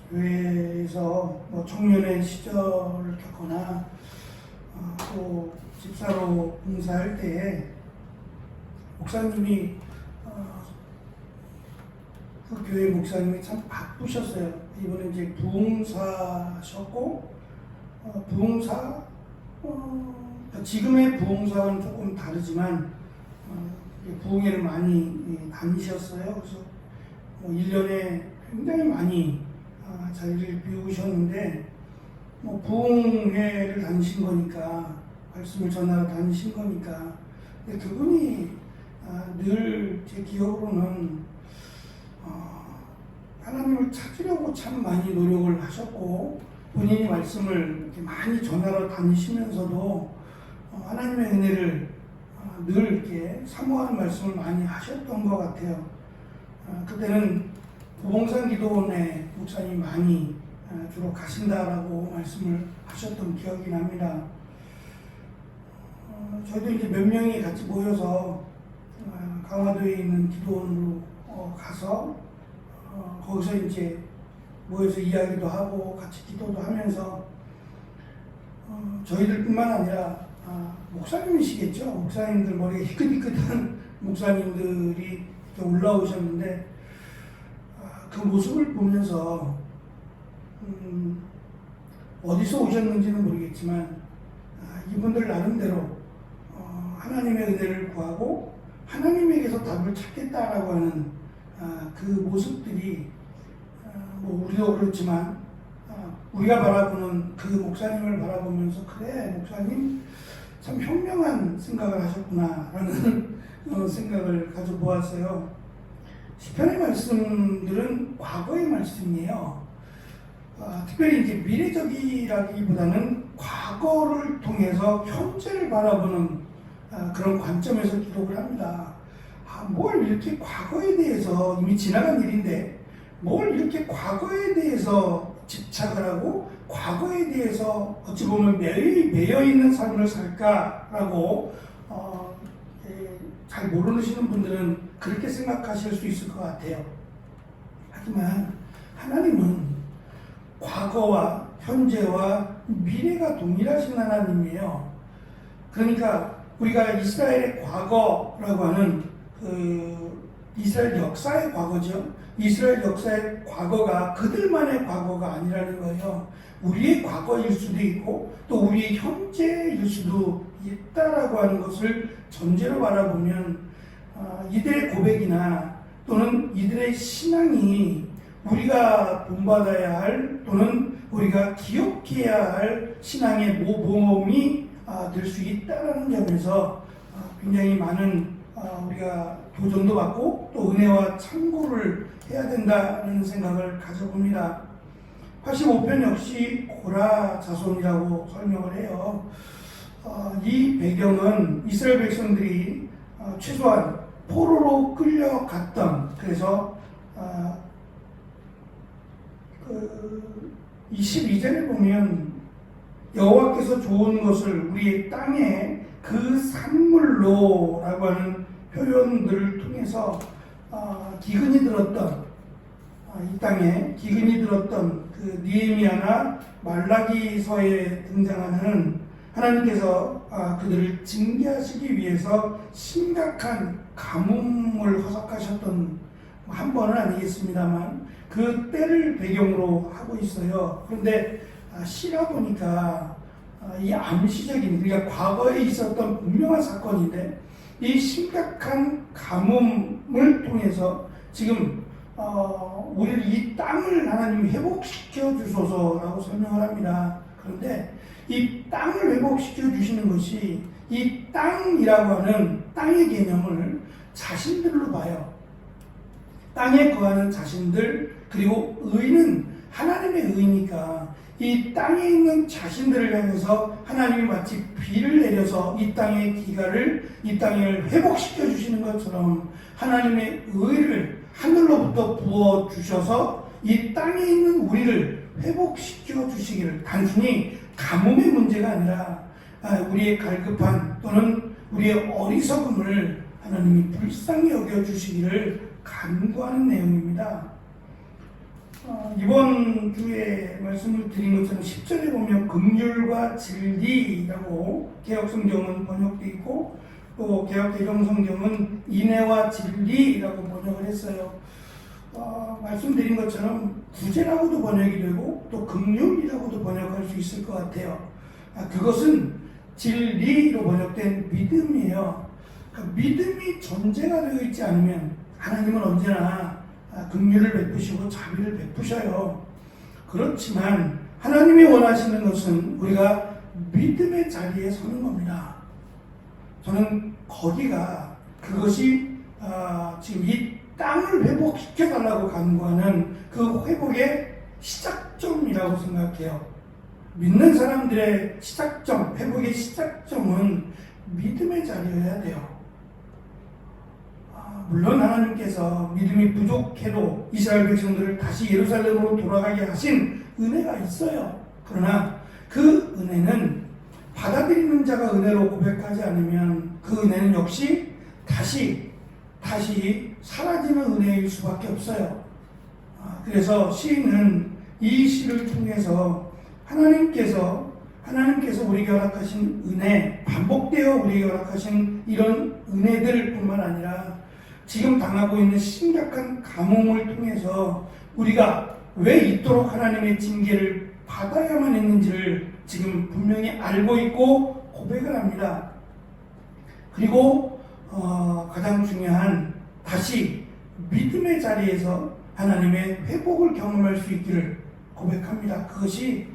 교회에서 뭐 청년의 시절을 겪거나 또 집사로 봉사할 때에 목사님이 그 교회 목사님이 참 바쁘셨어요. 이번에 이제 부흥사셨고 지금의 부흥사와는 조금 다르지만 부흥회를 많이 다니셨어요. 그래서 1년에 굉장히 많이 자리를 비우셨는데 부흥회를 다니신 거니까 말씀을 전하러 다니신 거니까 근데 그분이 늘 제 기억으로는 하나님을 찾으려고 참 많이 노력을 하셨고 본인이 말씀을 이렇게 많이 전하러 다니시면서도 하나님의 은혜를 늘 이렇게 사모하는 말씀을 많이 하셨던 것 같아요. 그때는 보봉산 기도원에 목사님이 많이 주로 가신다라고 말씀을 하셨던 기억이 납니다. 저희도 이제 몇 명이 같이 모여서 강화도에 있는 기도원으로 가서 거기서 이제 모여서 이야기도 하고 같이 기도도 하면서 저희들뿐만 아니라 목사님이시겠죠. 목사님들 머리가 희끗희끗한 목사님들이 이렇게 올라오셨는데 그 모습을 보면서 어디서 오셨는지는 모르겠지만 이분들 나름대로 하나님의 은혜를 구하고 하나님에게서 답을 찾겠다라고 하는 그 모습들이 우리도 그렇지만 우리가 바라보는 그 목사님을 바라보면서 그래 목사님 참 현명한 생각을 하셨구나라는 생각을 가져보았어요. 시편의 말씀들은 과거의 말씀이에요. 특별히 이제 미래적이라기보다는 과거를 통해서 현재를 바라보는 그런 관점에서 기록을 합니다. 뭘 이렇게 과거에 대해서 이미 지나간 일인데 뭘 이렇게 과거에 대해서 집착을 하고 과거에 대해서 어찌 보면 매여 있는 삶을 살까라고 잘 모르시는 분들은 그렇게 생각하실 수 있을 것 같아요. 하지만 하나님은 과거와 현재와 미래가 동일하신 하나님이에요. 그러니까 우리가 이스라엘의 과거라고 하는 이스라엘 역사의 과거죠. 이스라엘 역사의 과거가 그들만의 과거가 아니라는 거예요. 우리의 과거일 수도 있고 또 우리의 현재일 수도 있다라고 하는 것을 전제로 바라보면 이들의 고백이나 또는 이들의 신앙이 우리가 본받아야 할 또는 우리가 기억해야 할 신앙의 모범이 될 수 있다는 점에서 굉장히 많은 우리가 도전도 받고 또 은혜와 참고를 해야 된다는 생각을 가져봅니다. 85편 역시 고라 자손이라고 설명을 해요. 이 배경은 이스라엘 백성들이 최소한 포로로 끌려갔던 그래서 22절에 보면 여호와께서 좋은 것을 우리의 땅에 그 산물로 라고 하는 표현들을 통해서 기근이 들었던 이 땅에 기근이 들었던 그 느헤미야나 말라기서에 등장하는 하나님께서 그들을 징계하시기 위해서 심각한 가뭄을 허락하셨던 한 번은 아니겠습니다만 그 때를 배경으로 하고 있어요. 그런데 시가 보니까 이 암시적인 그러니까 과거에 있었던 분명한 사건인데 이 심각한 가뭄을 통해서 지금 우리를 이 땅을 하나님이 회복시켜 주소서라고 설명을 합니다. 그런데 이 땅을 회복시켜 주시는 것이 이 땅이라고 하는 땅의 개념을 자신들로 봐요. 땅에 거하는 자신들 그리고 의는 하나님의 의니까 이 땅에 있는 자신들을 향해서 하나님이 마치 비를 내려서 이 땅의 기가를 이 땅을 회복시켜 주시는 것처럼 하나님의 의를 하늘로부터 부어 주셔서 이 땅에 있는 우리를 회복시켜 주시기를 단순히 가뭄의 문제가 아니라 우리의 갈급한 또는 우리의 어리석음을 하나님이 불쌍히 여겨 주시기를 간구하는 내용입니다. 이번 주에 말씀을 드린 것처럼 10절에 보면 긍휼과 진리라고 개혁성경은 번역되어 있고 또 개혁개정성경은 인애와 진리라고 번역을 했어요. 말씀드린 것처럼 구제라고도 번역이 되고 또 긍휼이라고도 번역할 수 있을 것 같아요. 그것은 진리로 번역된 믿음이에요. 그러니까 믿음이 전제가 되어 있지 않으면 하나님은 언제나 긍휼을 베푸시고 자비를 베푸셔요. 그렇지만 하나님이 원하시는 것은 우리가 믿음의 자리에 서는 겁니다. 저는 거기가 그것이 지금 이 땅을 회복시켜달라고 간구하는 그 회복의 시작점이라고 생각해요. 믿는 사람들의 시작점, 회복의 시작점은 믿음의 자리여야 돼요. 물론 하나님께서 믿음이 부족해도 이스라엘 백성들을 다시 예루살렘으로 돌아가게 하신 은혜가 있어요. 그러나 그 은혜는 받아들이는 자가 은혜로 고백하지 않으면 그 은혜는 역시 다시 사라지는 은혜일 수밖에 없어요. 그래서 시인은 이 시를 통해서 하나님께서 우리에게 허락하신 은혜, 반복되어 우리에게 허락하신 이런 은혜들 뿐만 아니라 지금 당하고 있는 심각한 가뭄을 통해서 우리가 왜 이토록 하나님의 징계를 받아야만 했는지를 지금 분명히 알고 있고 고백을 합니다. 그리고 가장 중요한 다시 믿음의 자리에서 하나님의 회복을 경험할 수 있기를 고백합니다. 그것이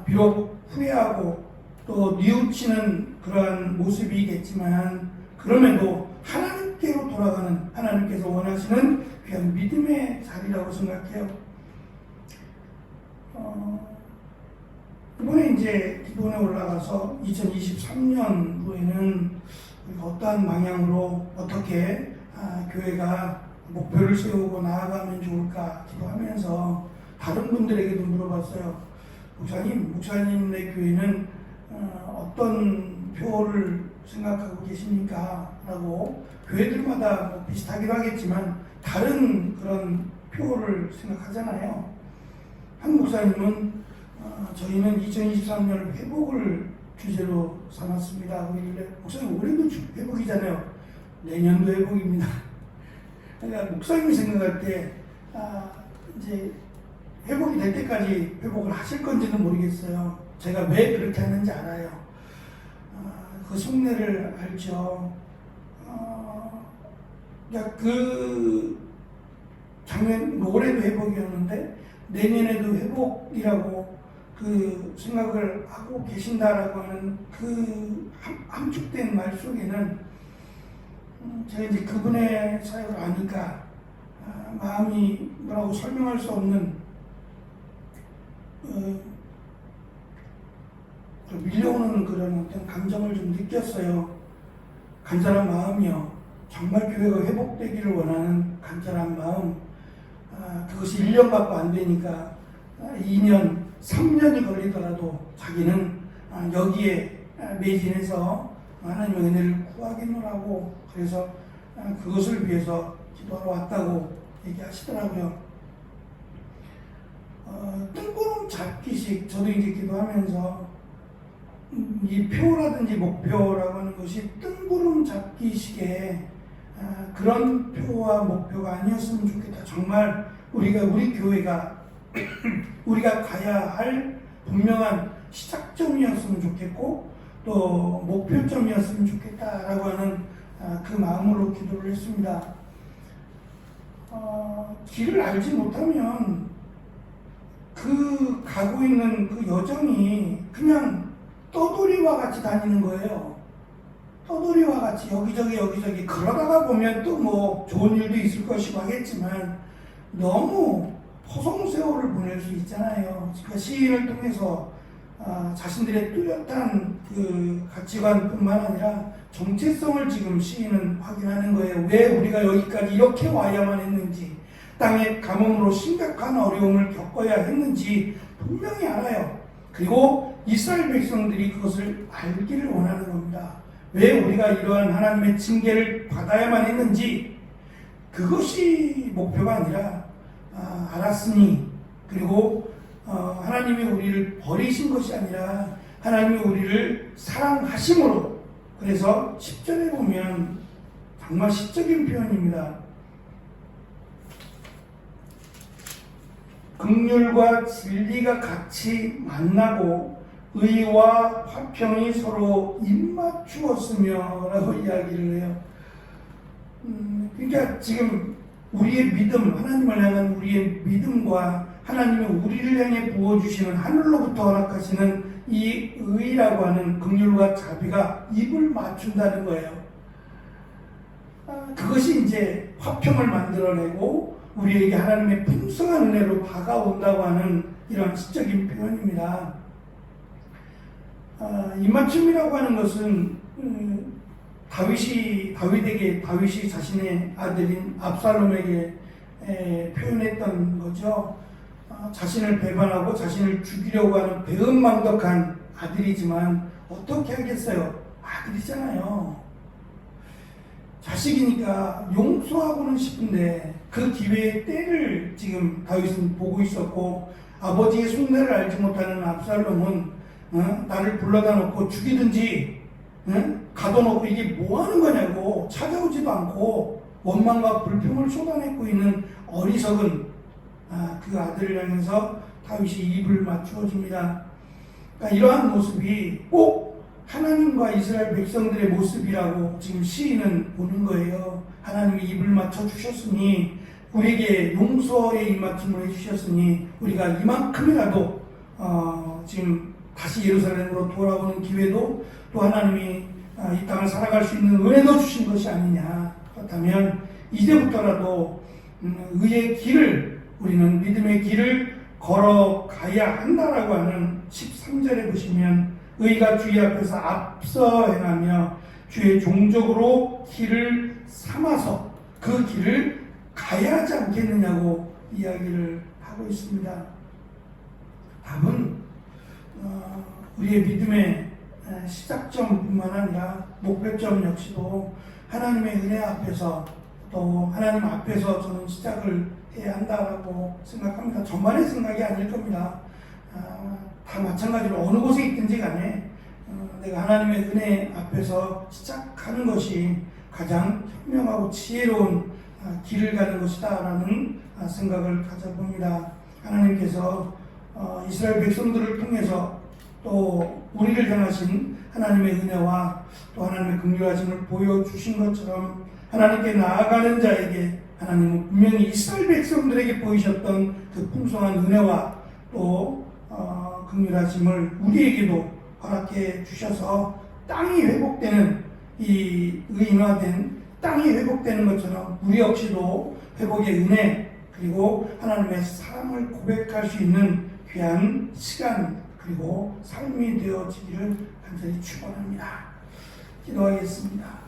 비록 후회하고 또 뉘우치는 그러한 모습이겠지만 그럼에도 하나님께로 돌아가는 하나님께서 원하시는 귀한 믿음의 자리라고 생각해요. 이번에 이제 기도원에 올라가서 2023년도에는 어떠한 방향으로 어떻게 교회가 목표를 세우고 나아가면 좋을까 기도하면서 다른 분들에게도 물어봤어요. 목사님의 교회는 어떤 표를 생각하고 계십니까? 라고 교회들마다 뭐 비슷하기도 하겠지만 다른 그런 표를 생각하잖아요. 한 목사님은 저희는 2023년 회복을 주제로 삼았습니다. 목사님 올해도 회복이잖아요. 내년도 회복입니다. 그러니까 목사님이 생각할 때 이제 회복이 될 때까지 회복을 하실 건지는 모르겠어요. 제가 왜 그렇게 하는지 알아요. 그 속내를 알죠. 그러니까 작년 올해도 회복이었는데 내년에도 회복이라고 그 생각을 하고 계신다라고 하는 그 함축된 말 속에는 제가 이제 그분의 사역을 아니까 마음이 뭐라고 설명할 수 없는 밀려오는 그런 어떤 감정을 좀 느꼈어요. 간절한 마음이요. 정말 교회가 회복되기를 원하는 간절한 마음. 그것이 1년밖에 안 되니까 2년, 3년이 걸리더라도 자기는 여기에 매진해서 하나님의 은혜를 구하겠노라고 그래서 그것을 위해서 기도하러 왔다고 얘기하시더라고요. 뜬구름 잡기식 저도 이제 기도하면서 이 표라든지 목표라고 하는 것이 뜬구름 잡기식의 그런 표와 목표가 아니었으면 좋겠다. 정말 우리 교회가 우리가 가야 할 분명한 시작점이었으면 좋겠고 또 목표점이었으면 좋겠다라고 하는 그 마음으로 기도를 했습니다. 길을 알지 못하면 그 가고 있는 그 여정이 그냥 떠돌이와 같이 다니는 거예요. 떠돌이와 같이 여기저기 그러다가 보면 또 뭐 좋은 일도 있을 것이고 하겠지만 너무 허송세월을 보낼 수 있잖아요. 그러니까 시인을 통해서 자신들의 뚜렷한 그 가치관뿐만 아니라 정체성을 지금 시인은 확인하는 거예요. 왜 우리가 여기까지 이렇게 와야만 했는지, 땅의 가뭄으로 심각한 어려움을 겪어야 했는지 분명히 알아요. 그리고 이스라엘 백성들이 그것을 알기를 원하는 겁니다. 왜 우리가 이러한 하나님의 징계를 받아야만 했는지, 그것이 목표가 아니라 알았으니, 그리고 하나님이 우리를 버리신 것이 아니라 하나님이 우리를 사랑하심으로. 그래서 10절에 보면 정말 시적인 표현입니다. 긍휼과 진리가 같이 만나고 의와 화평이 서로 입맞추었으며 라고 이야기를 해요. 그러니까 지금 우리의 믿음, 하나님을 향한 우리의 믿음과 하나님이 우리를 향해 부어주시는 하늘로부터 허락하시는 이 의라고 하는 긍휼과 자비가 입을 맞춘다는 거예요. 그것이 이제 화평을 만들어내고 우리에게 하나님의 풍성한 은혜로 다가온다고 하는 이런 시적인 표현입니다. 입맞춤이라고 하는 것은 다윗이 자신의 아들인 압살롬에게 표현했던 거죠. 자신을 배반하고 자신을 죽이려고 하는 배은망덕한 아들이지만 어떻게 하겠어요? 아들이잖아요. 자식이니까 용서하고는 싶은데 그 기회의 때를 지금 다윗은 보고 있었고, 아버지의 속내를 알지 못하는 압살롬은 나를 불러다 놓고 죽이든지 가둬놓고 이게 뭐 하는 거냐고 찾아오지도 않고 원망과 불평을 쏟아내고 있는 어리석은 그 아들을 향해서 다윗이 입을 맞추어 줍니다. 그러니까 이러한 모습이 꼭 하나님과 이스라엘 백성들의 모습이라고 지금 시인은 보는 거예요. 하나님이 입을 맞춰 주셨으니, 우리에게 용서의 입맞춤을 해주셨으니 우리가 이만큼이라도 지금 다시 예루살렘으로 돌아오는 기회도, 또 하나님이 이 땅을 살아갈 수 있는 은혜도 주신 것이 아니냐. 그렇다면 이제부터라도 의의 길을, 우리는 믿음의 길을 걸어가야 한다라고 하는 13절에 보시면, 의가 주의 앞에서 앞서 행하며 주의 종족으로 길을 삼아서 그 길을 가야 하지 않겠느냐고 이야기를 하고 있습니다. 답은 우리의 믿음의 시작점뿐만 아니라 목표점 역시도 하나님의 은혜 앞에서, 또 하나님 앞에서 저는 시작을 해야 한다라고 생각합니다. 저만의 생각이 아닐 겁니다. 다 마찬가지로 어느 곳에 있든지 간에 내가 하나님의 은혜 앞에서 시작하는 것이 가장 현명하고 지혜로운 길을 가는 것이다 라는 생각을 가져봅니다. 하나님께서 이스라엘 백성들을 통해서 또 우리를 향하신 하나님의 은혜와 또 하나님의 긍휼하심을 보여주신 것처럼, 하나님께 나아가는 자에게 하나님은 분명히 이스라엘 백성들에게 보이셨던 그 풍성한 은혜와 또 긍휼하심을 우리에게도 허락해 주셔서 땅이 회복되는, 이 의인화된 땅이 회복되는 것처럼 우리 역시도 회복의 은혜, 그리고 하나님의 사랑을 고백할 수 있는 귀한 시간, 그리고 삶이 되어지기를 간절히 축원합니다. 기도하겠습니다.